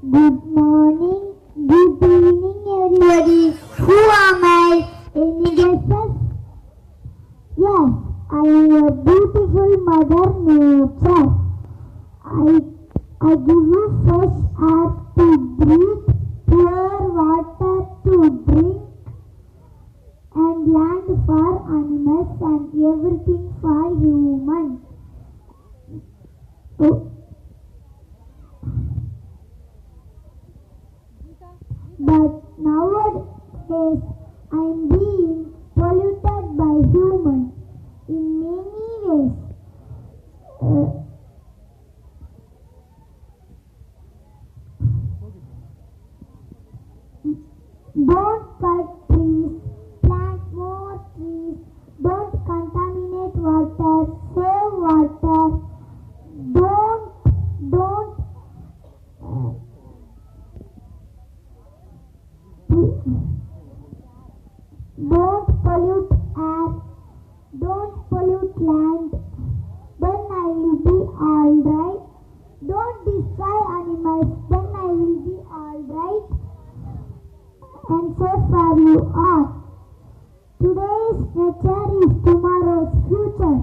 Good morning, good evening, everybody. Who am I? Any guesses? Yes, I am a beautiful mother nature. I give you fresh air to breathe, pure water to drink, and land for animals and everything for humans. But nowadays I am being polluted by humans in many ways. Don't cut trees, plant more trees, don't contaminate water, save water, don't pollute air, don't pollute land, then I will be alright. Don't destroy animals, then I will be alright. And so far you are. Today's nature is tomorrow's future.